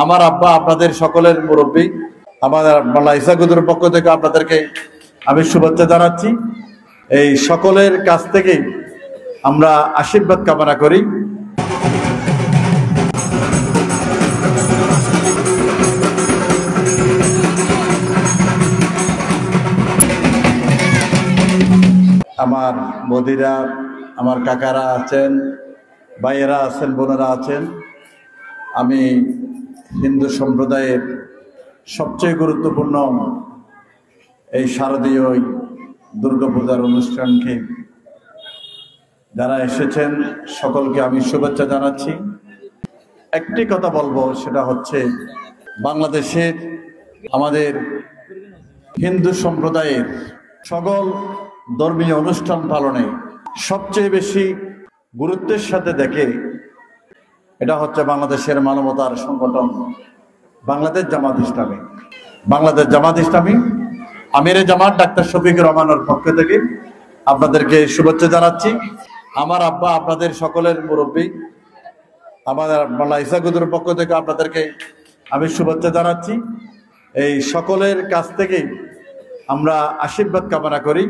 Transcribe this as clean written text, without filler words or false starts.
আমার আব্বা আপনাদের সকলের মুরব্বী, আমাদের মোল্লা ইসা হুজুরের পক্ষ থেকে আপনাদেরকে আমি শুভেচ্ছা জানাচ্ছি। এই সকলের কাছ থেকে আমরা আশীর্বাদ কামনা করি। আমার বদিরা, আমার কাকারা আছেন, ভাইয়েরা আছেন, বোনেরা আছেন। আমি হিন্দু সম্প্রদায়ের সবচেয়ে গুরুত্বপূর্ণ এই শারদীয় দুর্গাপূজার অনুষ্ঠানকে যারা এসেছেন সকলকে আমি শুভেচ্ছা জানাচ্ছি। একটি কথা বলবো, সেটা হচ্ছে বাংলাদেশের আমাদের হিন্দু সম্প্রদায়ের সকল ধর্মীয় অনুষ্ঠান পালনে সবচেয়ে বেশি গুরুত্বের সাথে দেখে এটা হচ্ছে বাংলাদেশের মানবতার সংগঠন বাংলাদেশ জামাত ইসলামী। বাংলাদেশ জামাত ইসলামী আমিরে জামাত ডাক্তার শফিকুর রহমানের পক্ষ থেকে আপনাদেরকে শুভেচ্ছা জানাচ্ছি। আমার আব্বা আপনাদের সকলের মুরব্বী, আমাদের মোল্লা ইসা হুজুরের পক্ষ থেকে আপনাদেরকে আমি শুভেচ্ছা জানাচ্ছি। এই সকলের কাছ থেকে আমরা আশীর্বাদ কামনা করি।